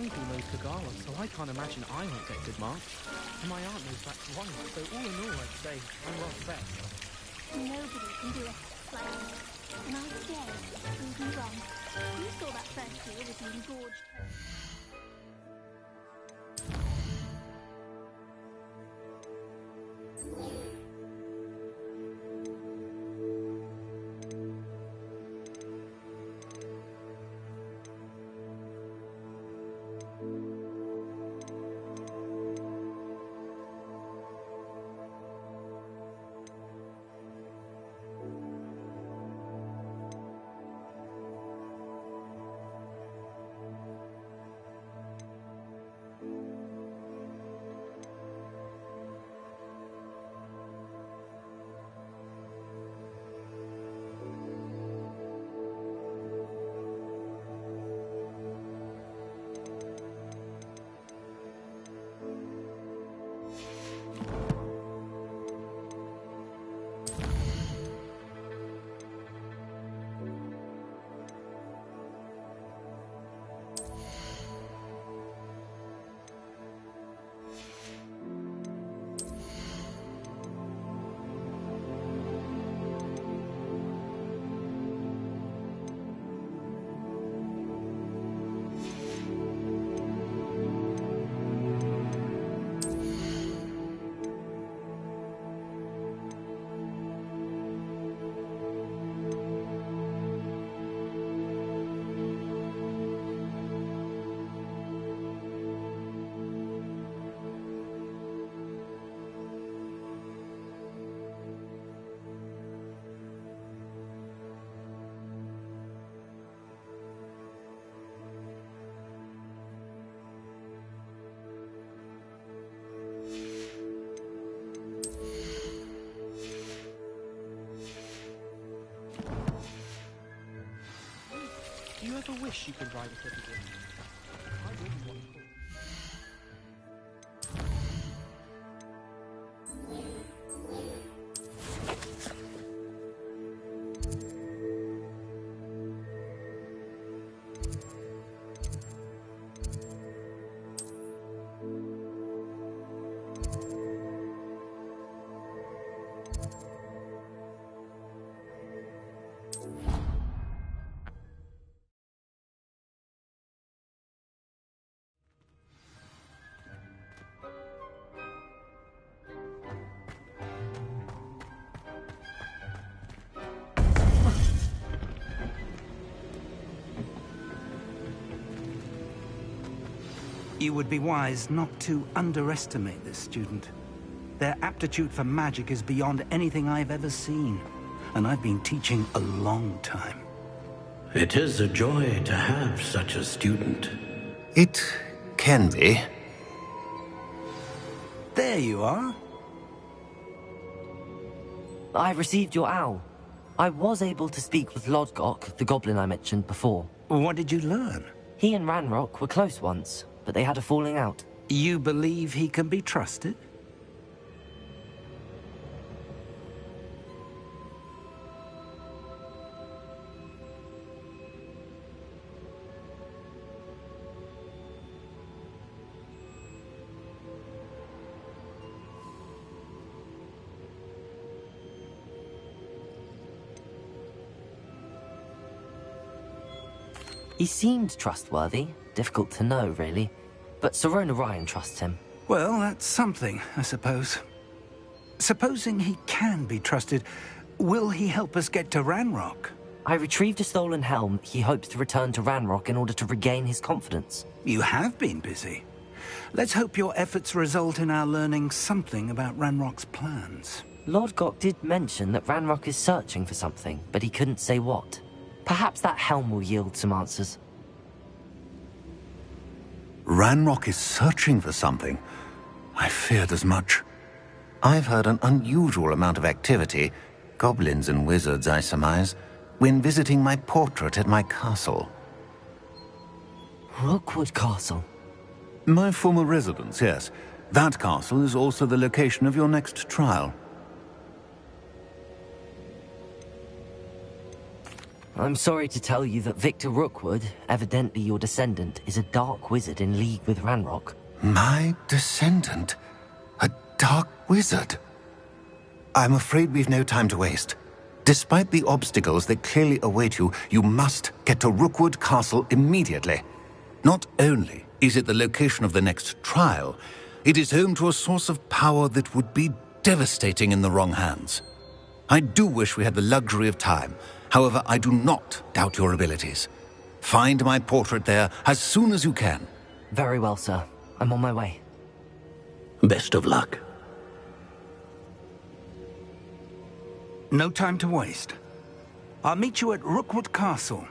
uncle knows Kagala, so I can't imagine I won't get good marks. And my aunt knows that's right, so all in all, I'd say I'm well set. Nobody can do a like me. And I dare you to prove me wrong. You saw that first year with the engorged hole. Do you ever wish you could ride a cliff again? I wouldn't want to. You would be wise not to underestimate this student. Their aptitude for magic is beyond anything I've ever seen, and I've been teaching a long time. It is a joy to have such a student. It can be. There you are. I received your owl. I was able to speak with Lodgok, the goblin I mentioned before. What did you learn? He and Ranrock were close once, but they had a falling out. You believe he can be trusted? He seemed trustworthy. Difficult to know, really. But Sirona Ryan trusts him. Well, that's something, I suppose. Supposing he can be trusted, will he help us get to Ranrock? I retrieved a stolen helm. He hopes to return to Ranrock in order to regain his confidence. You have been busy. Let's hope your efforts result in our learning something about Ranrock's plans. Lodgok did mention that Ranrock is searching for something, but he couldn't say what. Perhaps that helm will yield some answers. Ranrock is searching for something. I feared as much. I've heard an unusual amount of activity, goblins and wizards, I surmise, when visiting my portrait at my castle. Rookwood Castle? My former residence, yes. That castle is also the location of your next trial. I'm sorry to tell you that Victor Rookwood, evidently your descendant, is a dark wizard in league with Ranrock. My descendant? A dark wizard? I'm afraid we've no time to waste. Despite the obstacles that clearly await you, you must get to Rookwood Castle immediately. Not only is it the location of the next trial, it is home to a source of power that would be devastating in the wrong hands. I do wish we had the luxury of time. However, I do not doubt your abilities. Find my portrait there as soon as you can. Very well, sir. I'm on my way. Best of luck. No time to waste. I'll meet you at Rookwood Castle.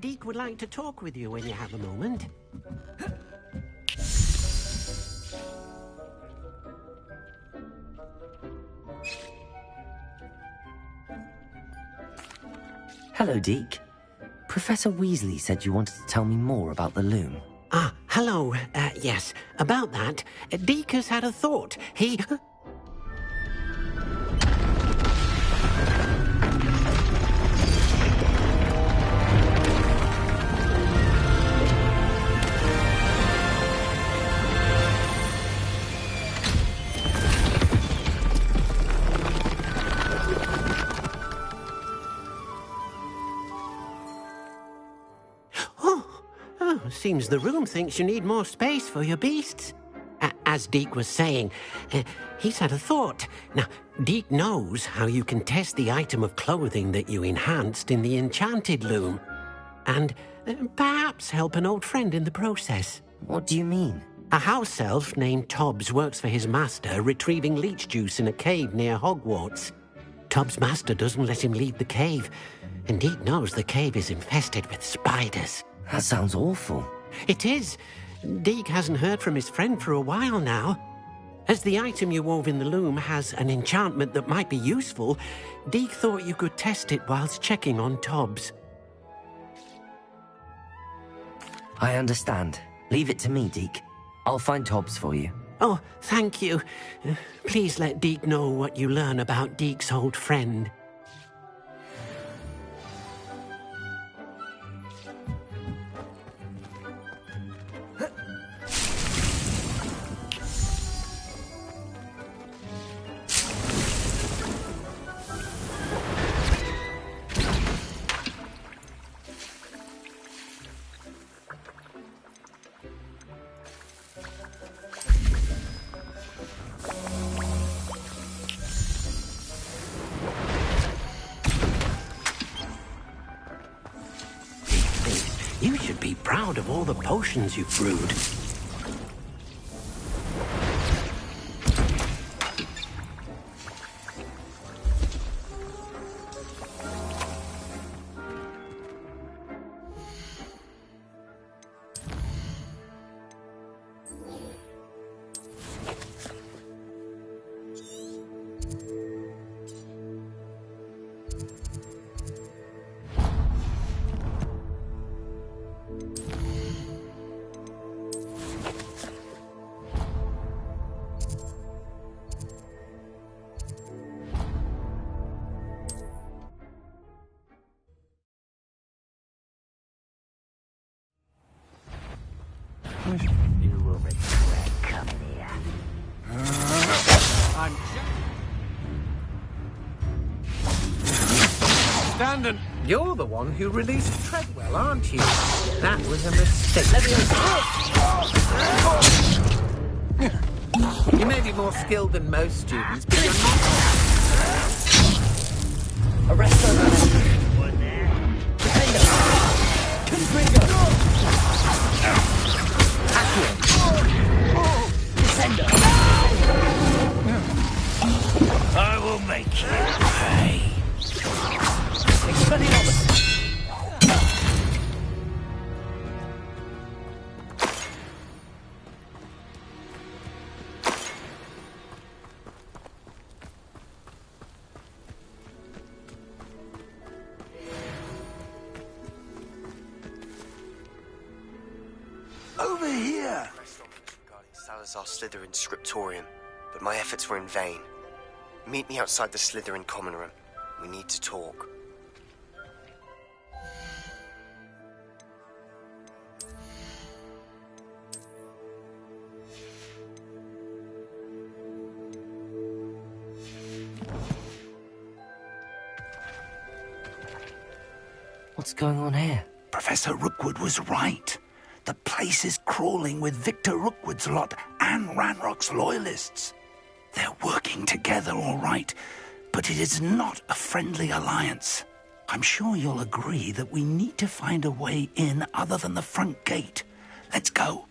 Deke would like to talk with you when you have a moment. Hello, Deke. Professor Weasley said you wanted to tell me more about the loom. Ah, hello. Yes, about that. Deke has had a thought. He... Seems the room thinks you need more space for your beasts. As Deke was saying, he's had a thought. Now, Deke knows how you can test the item of clothing that you enhanced in the enchanted loom. And perhaps help an old friend in the process. What do you mean? A house elf named Tobbs works for his master, retrieving leech juice in a cave near Hogwarts. Tobbs' master doesn't let him leave the cave, and Deke knows the cave is infested with spiders. That sounds awful. It is. Deke hasn't heard from his friend for a while now. As the item you wove in the loom has an enchantment that might be useful, Deke thought you could test it whilst checking on Tobbs. I understand. Leave it to me, Deke. I'll find Tobbs for you. Oh, thank you. Please let Deke know what you learn about Deke's old friend. You should be proud of all the potions you've brewed. You will regret coming here. I'm... Standon, you're the one who released Treadwell, aren't you? That was a mistake. Let me... You may be more skilled than most students, but you're not. Arrest over there. Defender. Confringo. Accio. Descender. I will make you pay. Expelliarmus. Over here! Regarding Salazar Slytherin's scriptorium, but my efforts were in vain. Meet me outside the Slytherin common room. We need to talk. What's going on here? Professor Rookwood was right. The place is crawling with Victor Rookwood's lot and Ranrock's loyalists. They're working together, all right, but it is not a friendly alliance. I'm sure you'll agree that we need to find a way in other than the front gate. Let's go.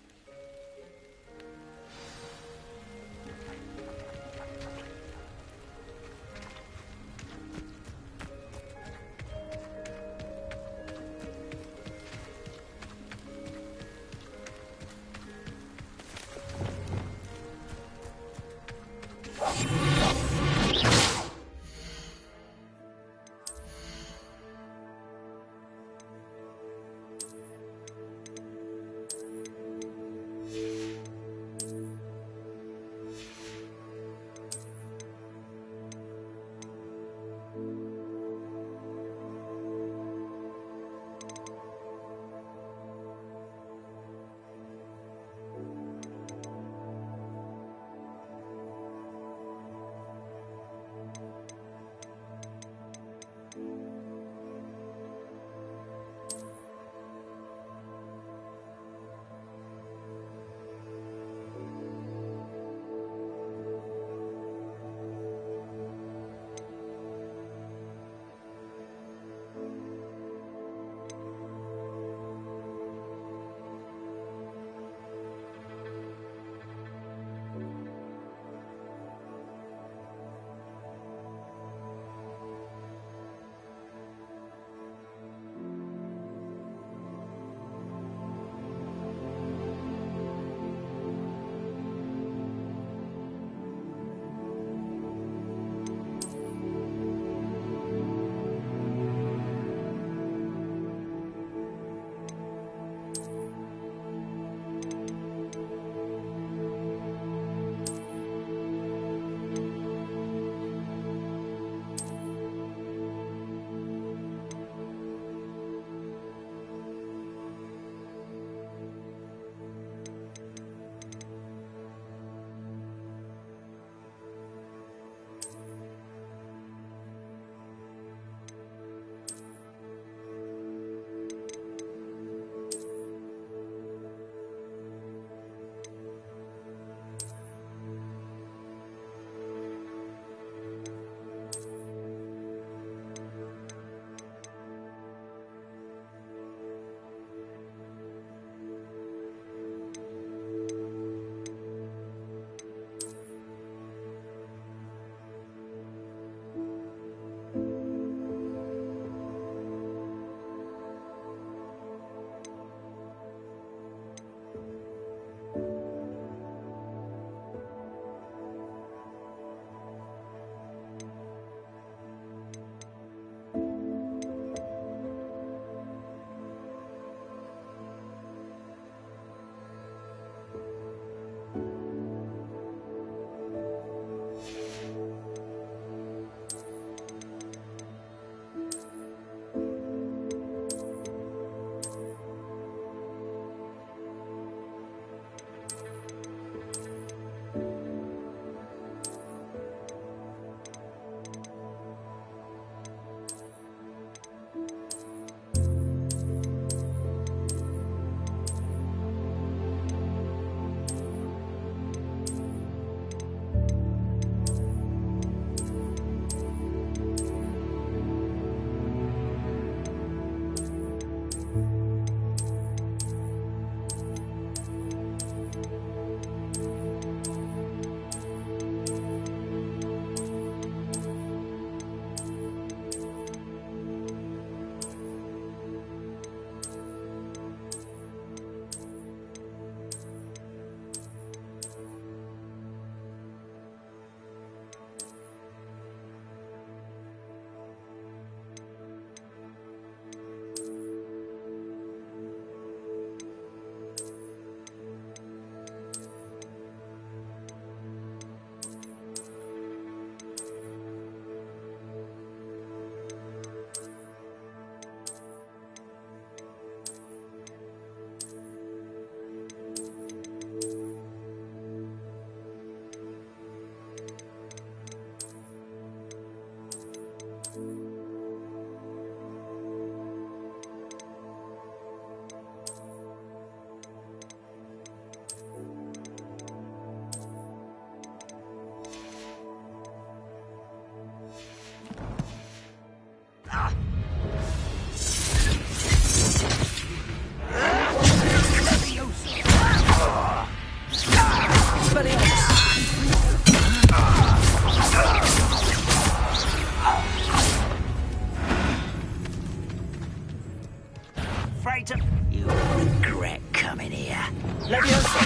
Freighter, you regret coming here. Leviosa!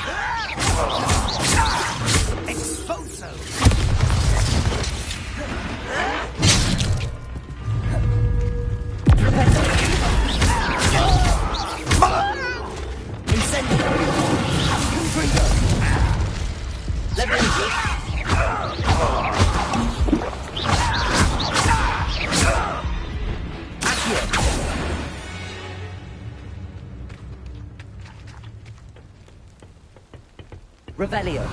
Expulso! Incendio! Leviosa! Revelio.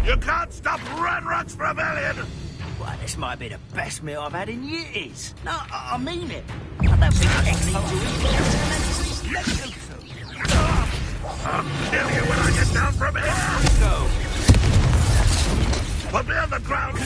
You can't stop Ranrock's rebellion! Why, this might be the best meal I've had in years. No, I mean it. I don't think I need to eat. Let's go. I'll kill you when I get down from here! Go. Put me on the ground now!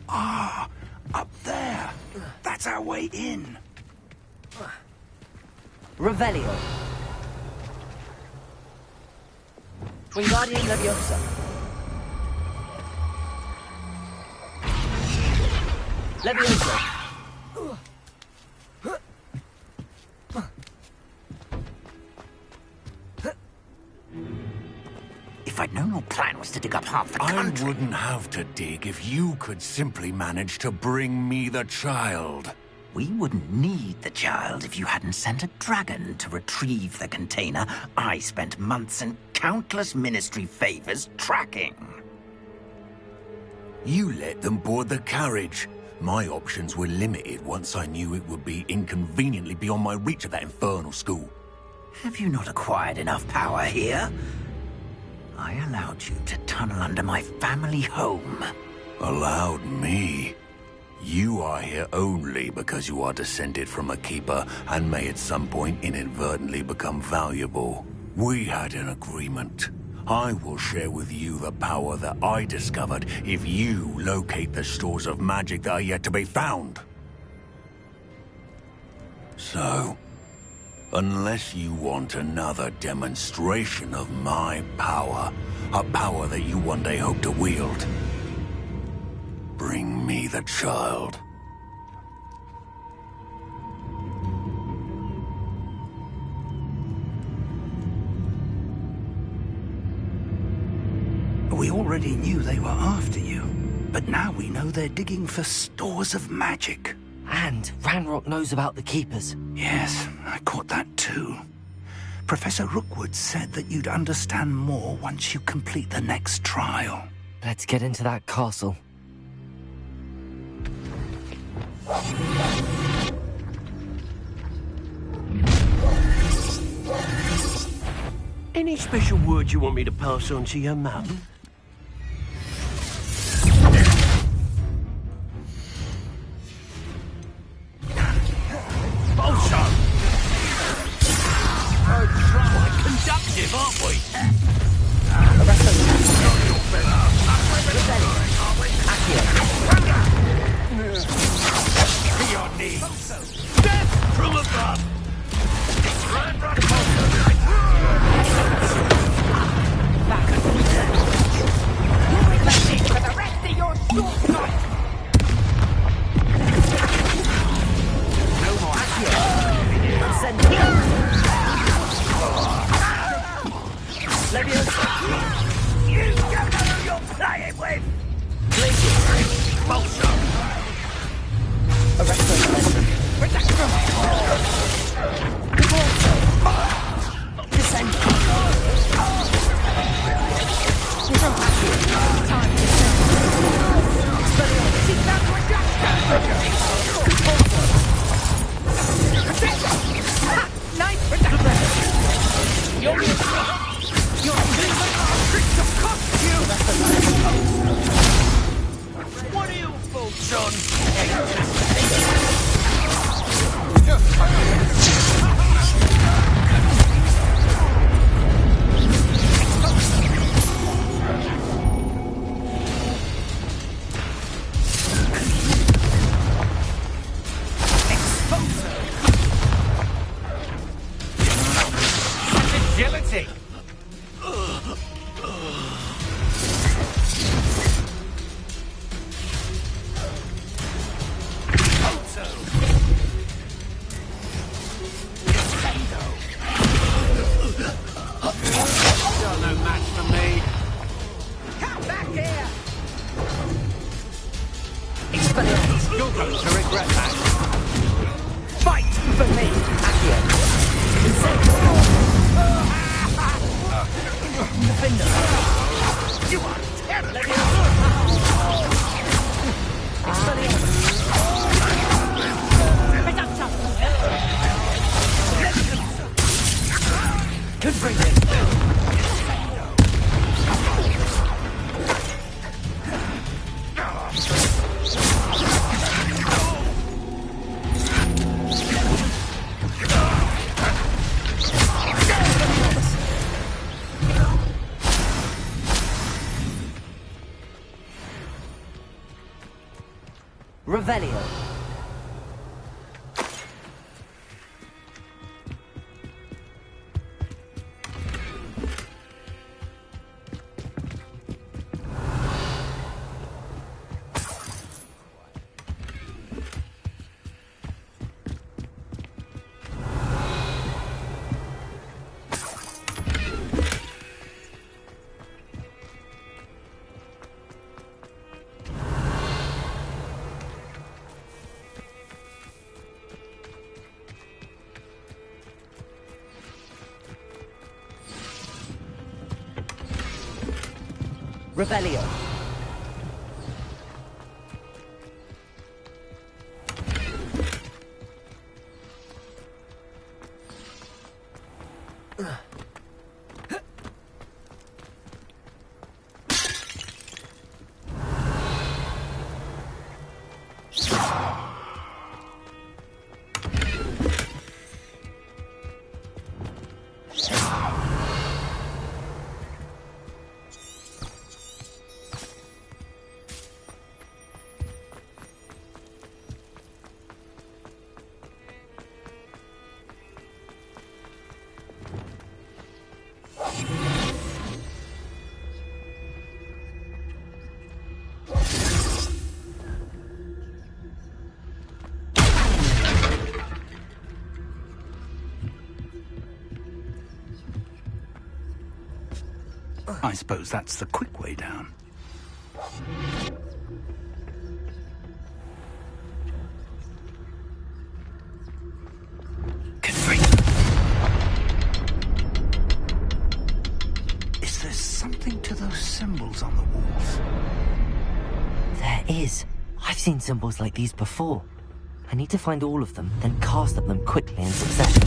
Ah, up there. That's our way in. Revelio. Wingardium Leviosa. Leviosa. If I'd known your plan was to dig up half the country... I wouldn't have to dig if you could simply manage to bring me the child. We wouldn't need the child if you hadn't sent a dragon to retrieve the container I spent months and countless ministry favors tracking. You let them board the carriage. My options were limited once I knew it would be inconveniently beyond my reach at that infernal school. Have you not acquired enough power here? I allowed you to tunnel under my family home. Allowed me? You are here only because you are descended from a keeper and may at some point inadvertently become valuable. We had an agreement. I will share with you the power that I discovered if you locate the stores of magic that are yet to be found. So, unless you want another demonstration of my power, a power that you one day hope to wield, bring me the child. We already knew they were after you, but now we know they're digging for stores of magic. And Ranrock knows about the Keepers. Yes, I caught that too. Professor Rookwood said that you'd understand more once you complete the next trial. Let's get into that castle. Any special words you want me to pass on to your mum? Quite conductive, aren't we? Be on knees. Death from above! Back. fault, John. Agility! You're no match for me. Come back here! Expelliarmus! You're going to regret that. Fight for me! Accio! Defender! You are terrible! Expelliarmus! Could bring it! Revelio. Revelio. I suppose that's the quick way down. Is there something to those symbols on the walls? There is. I've seen symbols like these before. I need to find all of them, then cast at them quickly in succession.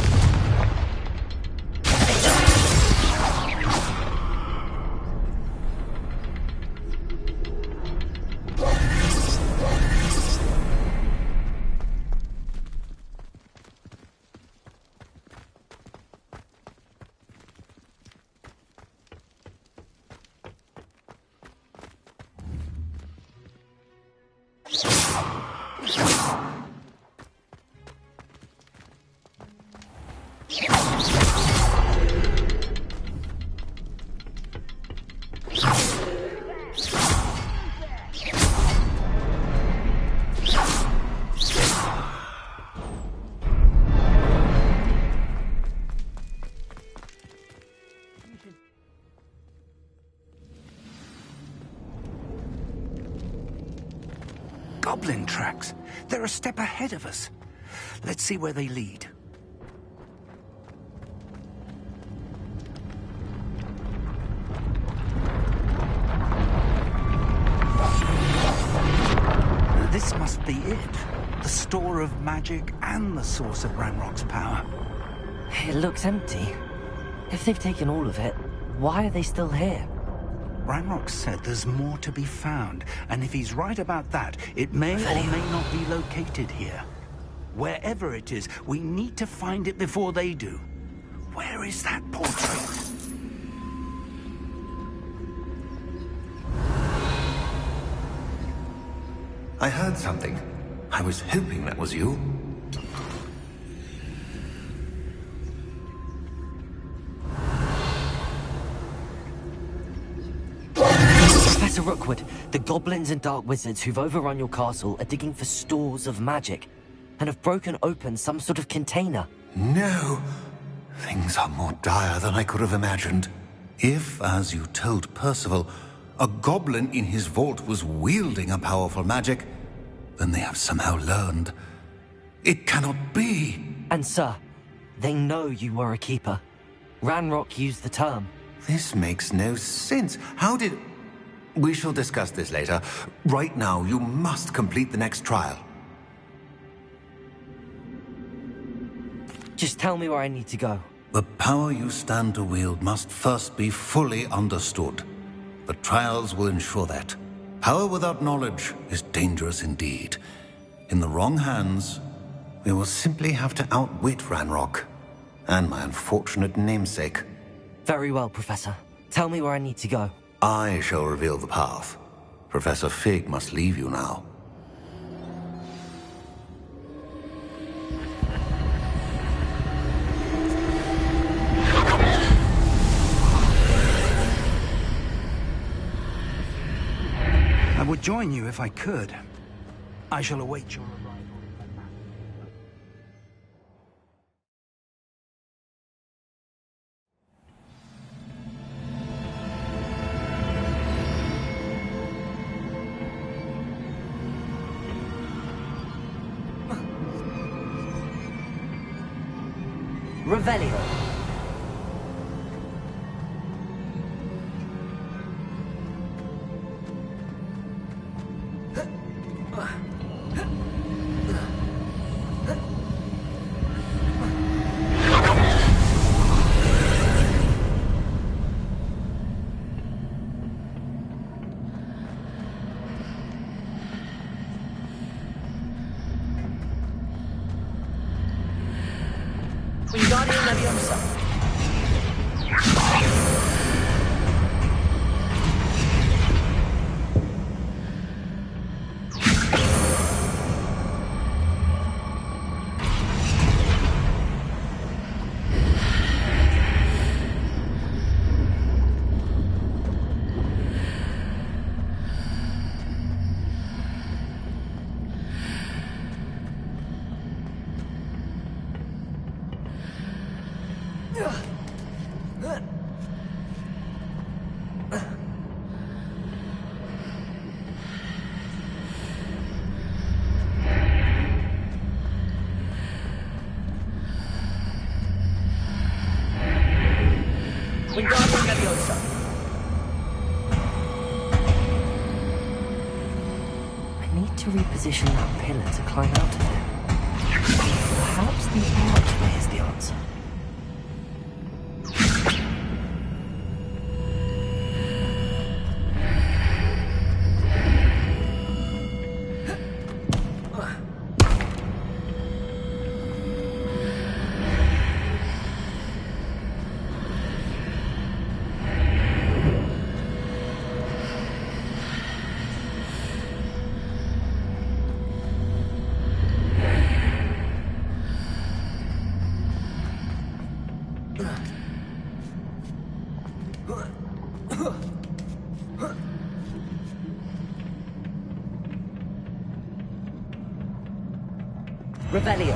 Goblin tracks. They're a step ahead of us. Let's see where they lead. This must be it. The store of magic and the source of Ranrock's power. It looks empty. If they've taken all of it, why are they still here? Ranrock said there's more to be found, and if he's right about that, it may or may not be located here. Wherever it is, we need to find it before they do. Where is that portrait? I heard something. I was hoping that was you. Professor Rookwood, the goblins and dark wizards who've overrun your castle are digging for stores of magic and have broken open some sort of container. No! Things are more dire than I could have imagined. If, as you told Percival, a goblin in his vault was wielding a powerful magic, then they have somehow learned. It cannot be! And sir, they know you were a keeper. Ranrock used the term. This makes no sense. How did... We shall discuss this later. Right now, you must complete the next trial. Just tell me where I need to go. The power you stand to wield must first be fully understood. The trials will ensure that. Power without knowledge is dangerous indeed. In the wrong hands, we will simply have to outwit Ranrock and my unfortunate namesake. Very well, Professor. Tell me where I need to go. I shall reveal the path. Professor Fig must leave you now. I would join you if I could. I shall await your arrival. Revelio. Wingardium Leviosa. Wingardium Leviosa. I need to reposition that pillar to climb out of it. Perhaps the archway is the answer. Revelio.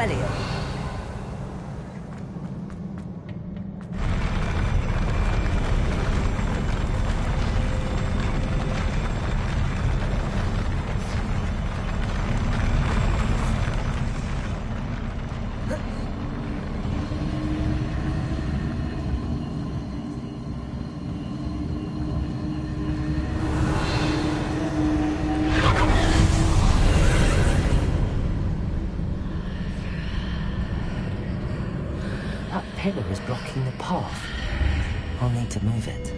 Revelio. Pillar is blocking the path. I'll need to move it.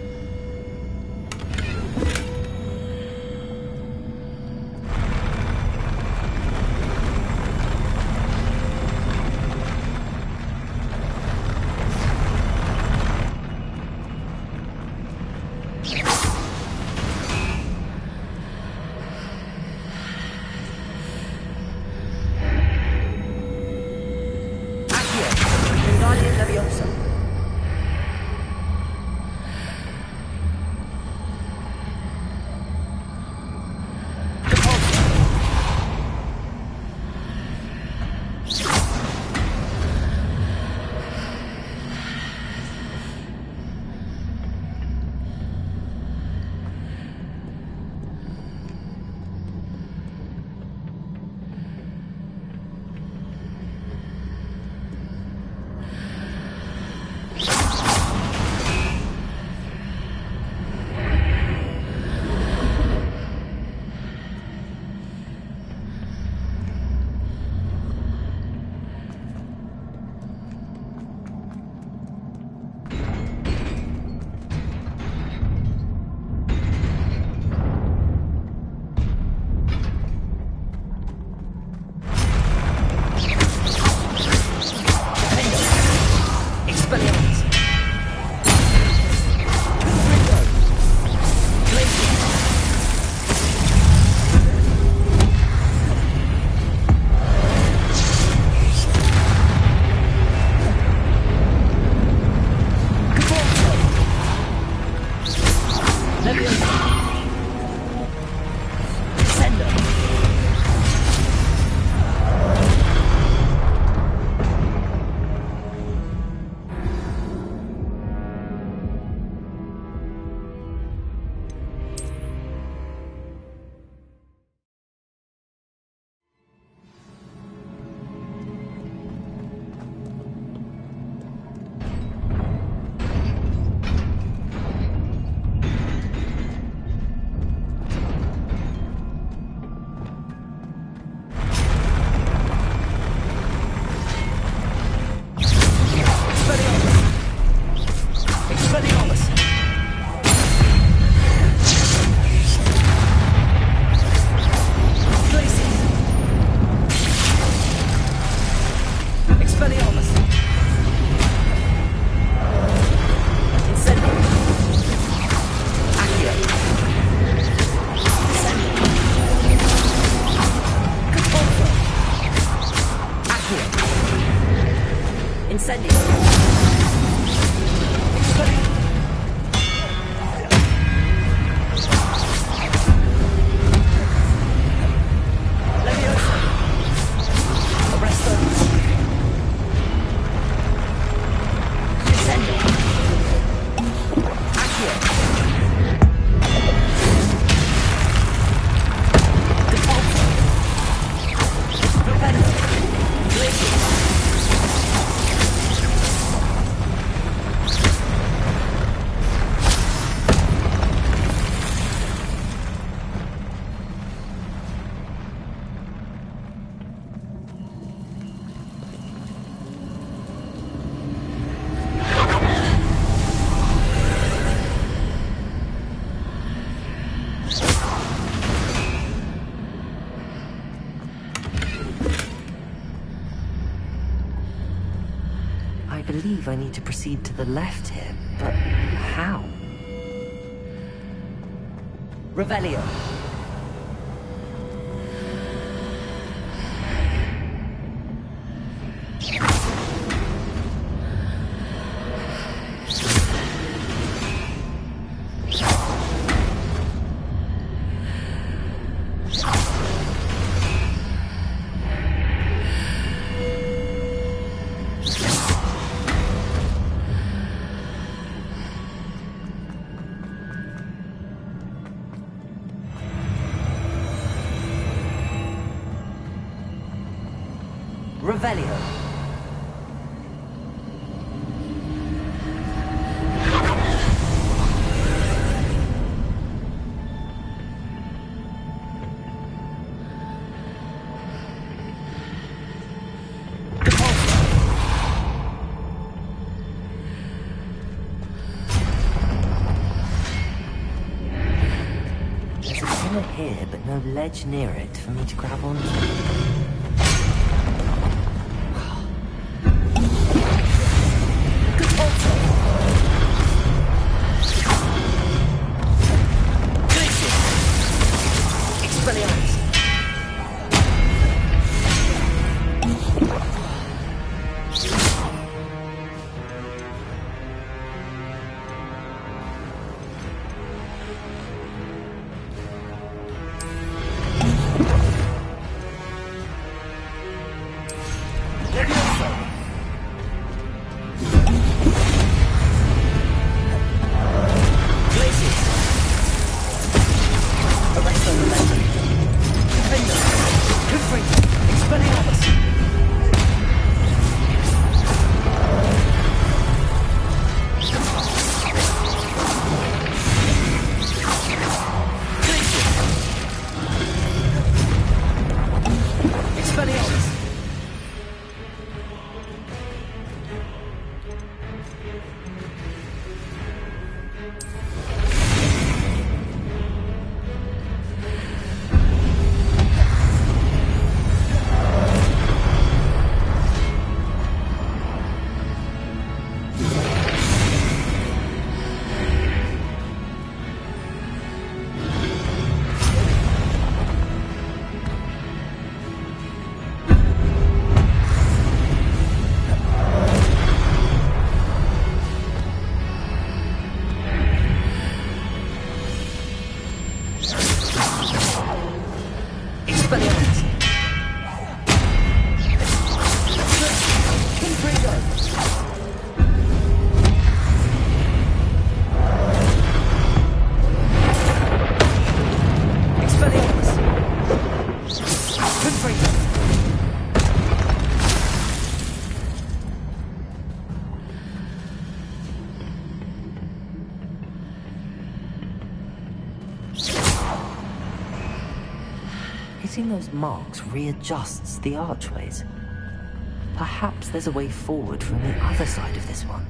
I believe I need to proceed to the left here, but how? Revelio. Revelio. Here, but no ledge near it for me to grab onto. Hitting those marks readjusts the archways. Perhaps there's a way forward from the other side of this one.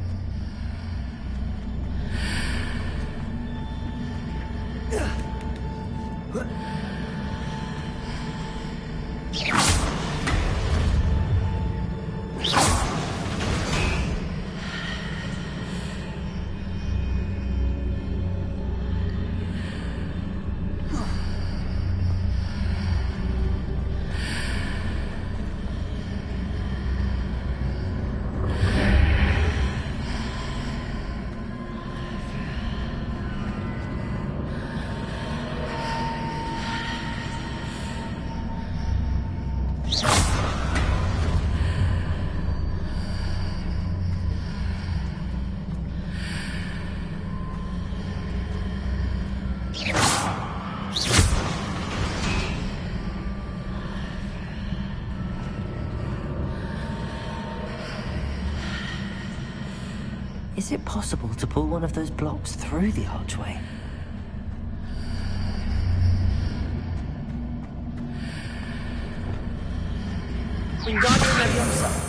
Is it possible to pull one of those blocks through the archway? Wingardium Leviosa.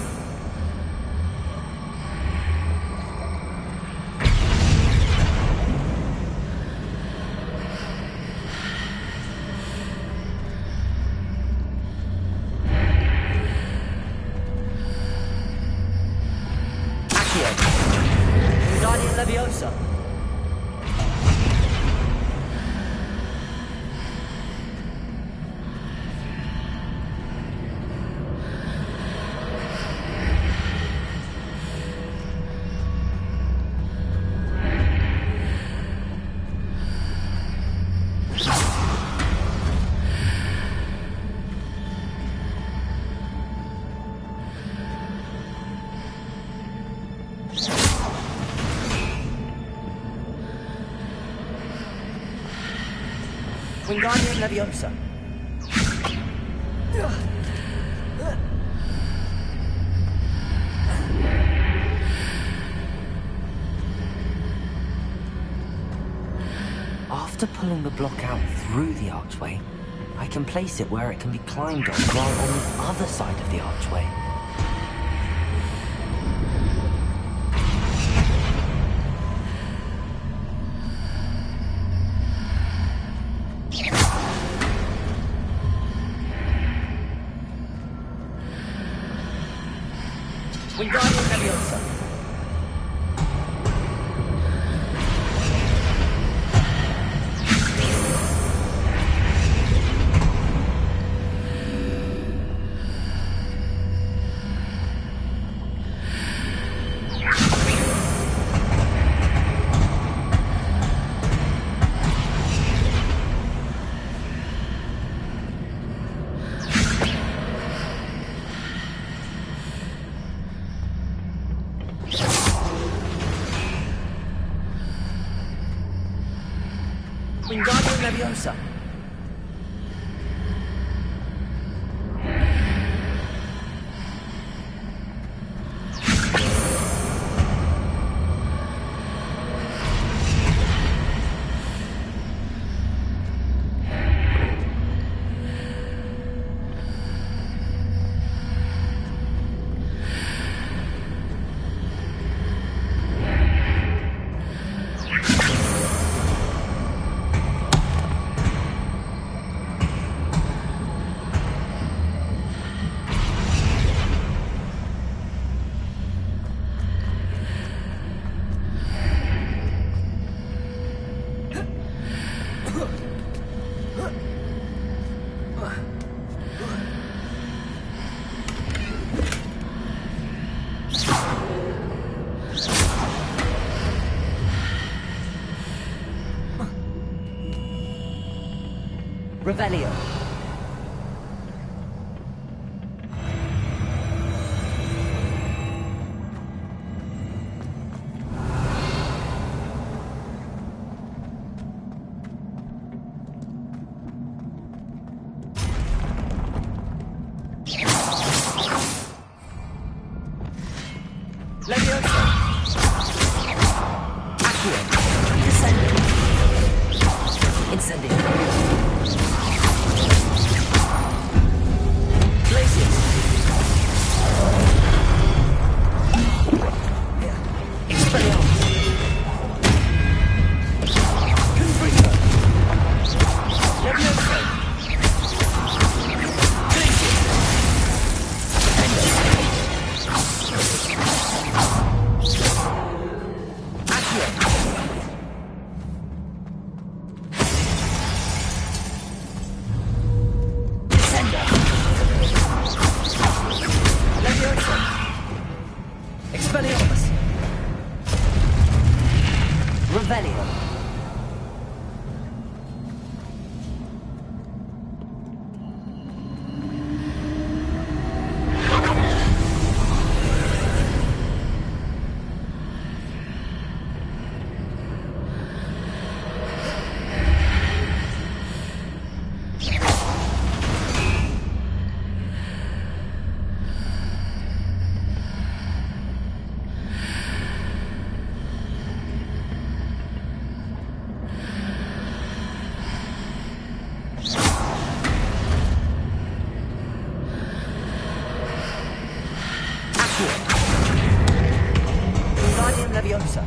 Leviosa. Wingardium Leviosa. After pulling the block out through the archway, I can place it where it can be climbed on while on the other side of the archway. Wingardium Leviosa. Wingardium Leviosa. Revelio. Leviosa. Accio. Descending. Incendio. Wingardium Leviosa.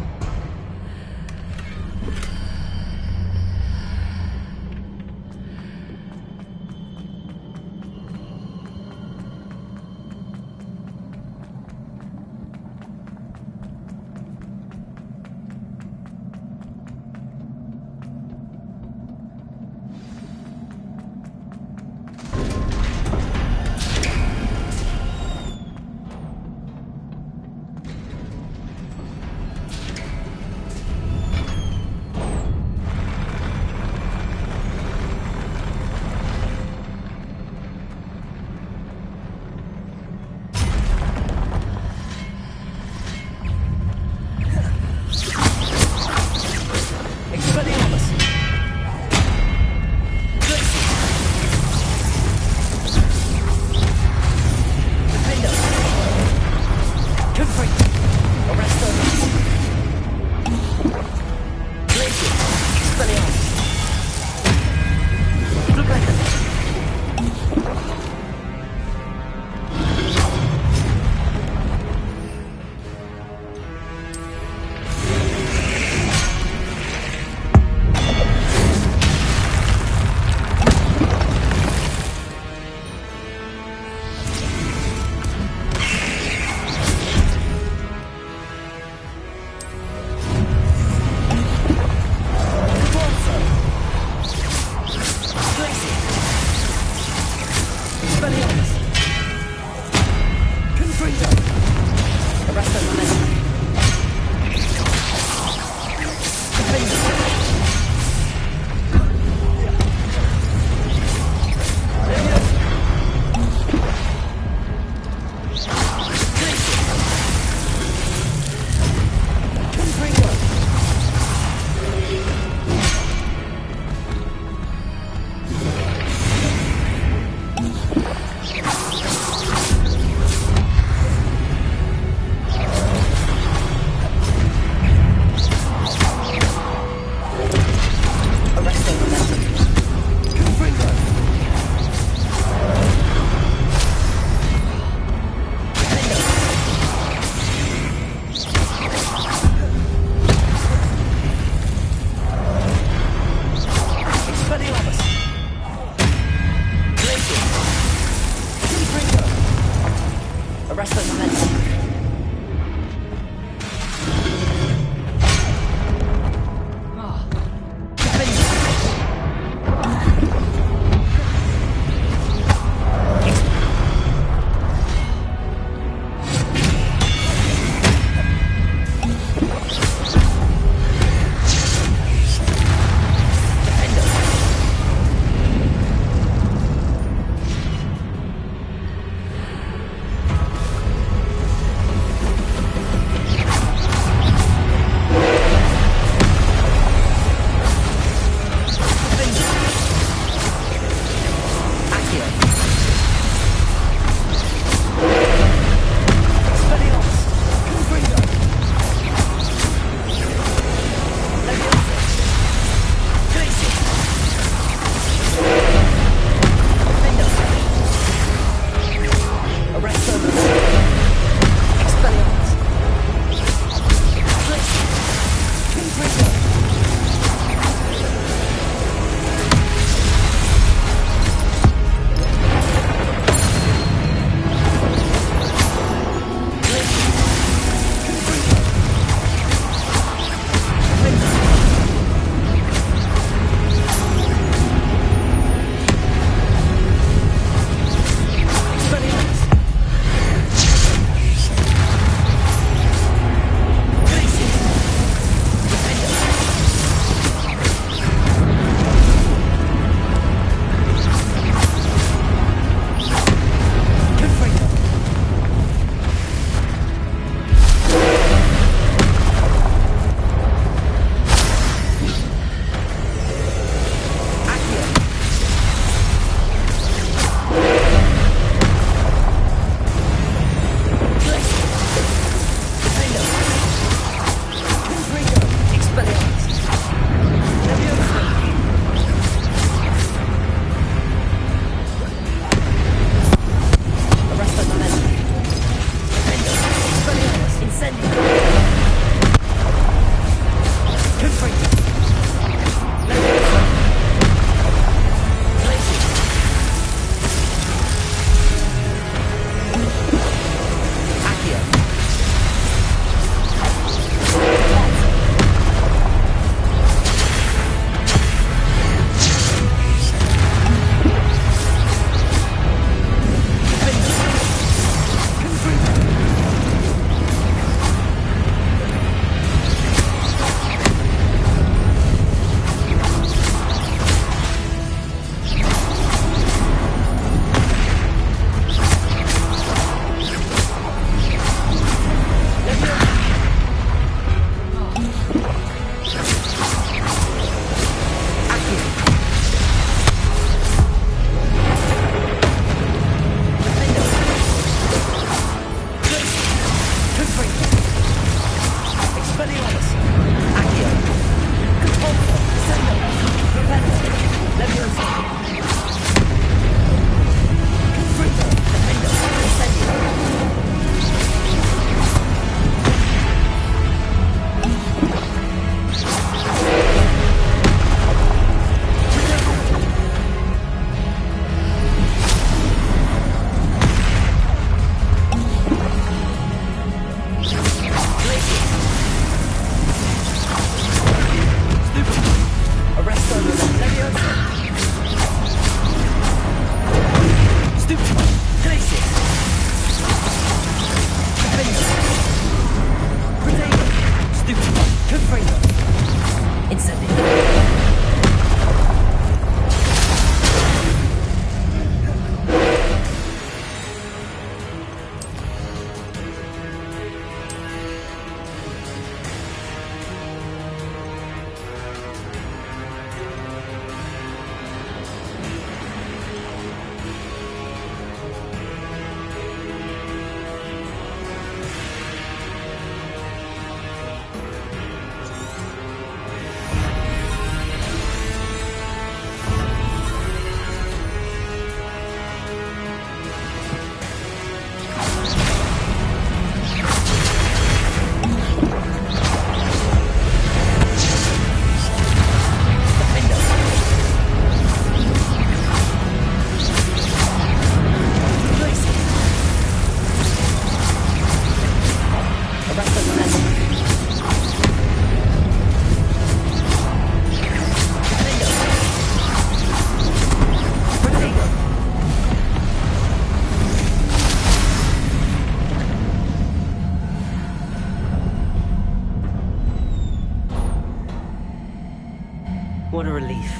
What a relief.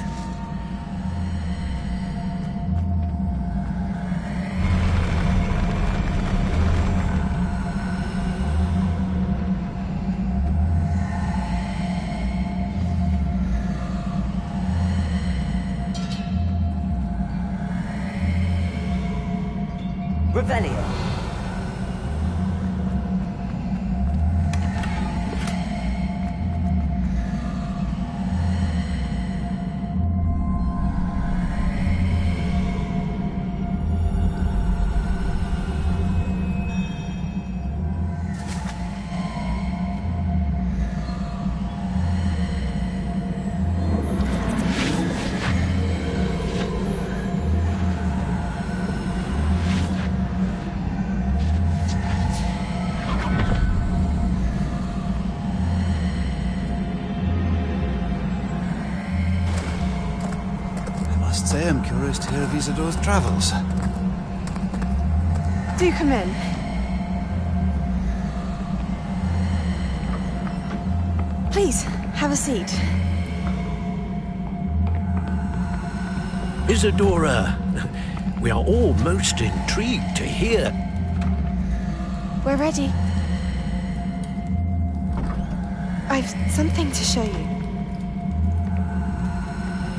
Revelio. I am curious to hear of Isidore's travels. Do come in. Please, have a seat. Isidora, we are all most intrigued to hear. We're ready. I've something to show you.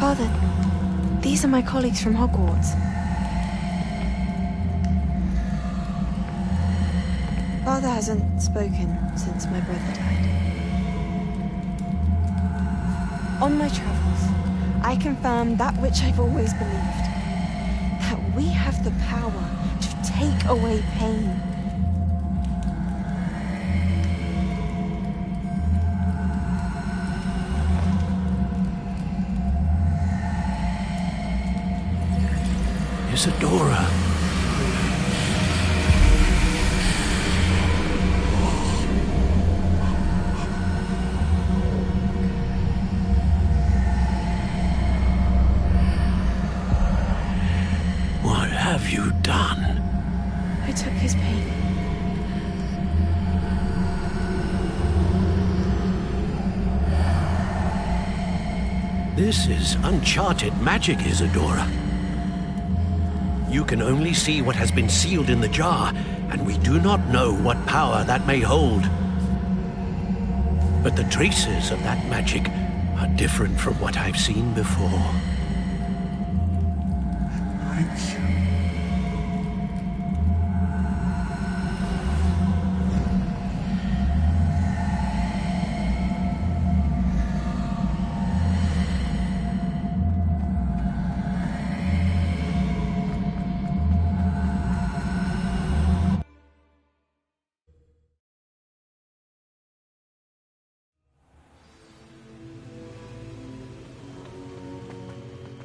Father, these are my colleagues from Hogwarts. Father hasn't spoken since my brother died. On my travels, I confirmed that which I've always believed. That we have the power to take away pain. Isidora. What have you done? I took his pain. This is uncharted magic, Isidora. You can only see what has been sealed in the jar, and we do not know what power that may hold. But the traces of that magic are different from what I've seen before. Thank you.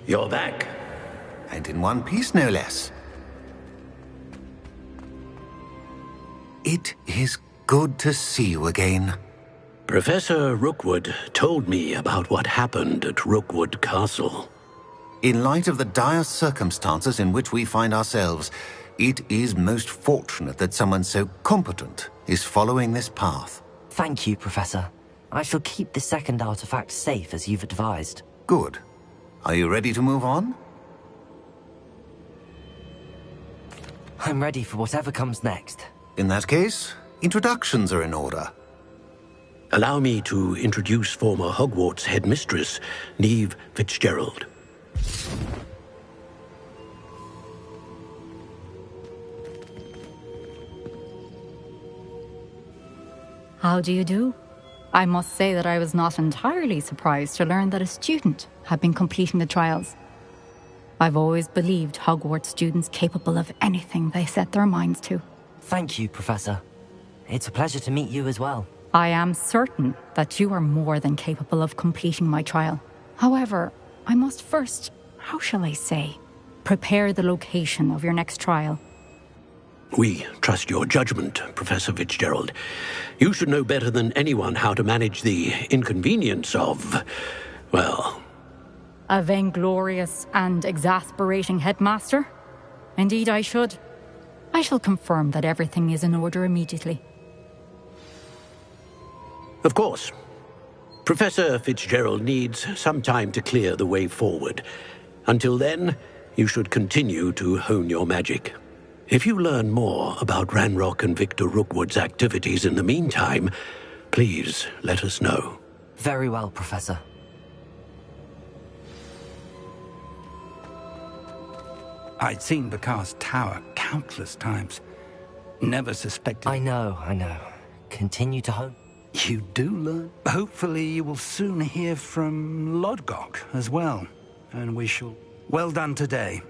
You're back. And in one piece, no less. It is good to see you again. Professor Rookwood told me about what happened at Rookwood Castle. In light of the dire circumstances in which we find ourselves, it is most fortunate that someone so competent is following this path. Thank you, Professor. I shall keep the second artifact safe as you've advised. Good. Are you ready to move on? I'm ready for whatever comes next. In that case, introductions are in order. Allow me to introduce former Hogwarts headmistress, Neve Fitzgerald. How do you do? I must say that I was not entirely surprised to learn that a student had been completing the trials. I've always believed Hogwarts students capable of anything they set their minds to. Thank you, Professor. It's a pleasure to meet you as well. I am certain that you are more than capable of completing my trial. However, I must first, how shall I say, prepare the location of your next trial. We trust your judgment, Professor Fitzgerald. You should know better than anyone how to manage the inconvenience of, well... A vainglorious and exasperating headmaster? Indeed I should. I shall confirm that everything is in order immediately. Of course. Professor Fitzgerald needs some time to clear the way forward. Until then, you should continue to hone your magic. If you learn more about Ranrock and Victor Rookwood's activities in the meantime, please let us know. Very well, Professor. I'd seen Bakar's tower countless times. Never suspected... I know. Continue to hone. You do learn. Hopefully you will soon hear from Lodgok as well. And we shall... Well done today.